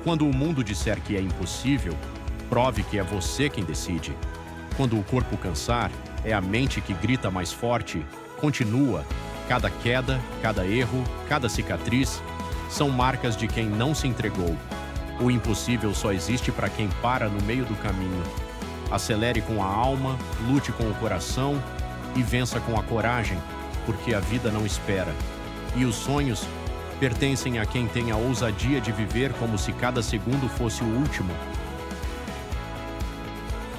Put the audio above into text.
Quando o mundo disser que é impossível, prove que é você quem decide. Quando o corpo cansar, é a mente que grita mais forte. Continua. Cada queda, cada erro, cada cicatriz são marcas de quem não se entregou. O impossível só existe para quem para no meio do caminho. Acelere com a alma, lute com o coração e vença com a coragem, porque a vida não espera. E os sonhos pertencem a quem tem a ousadia de viver como se cada segundo fosse o último.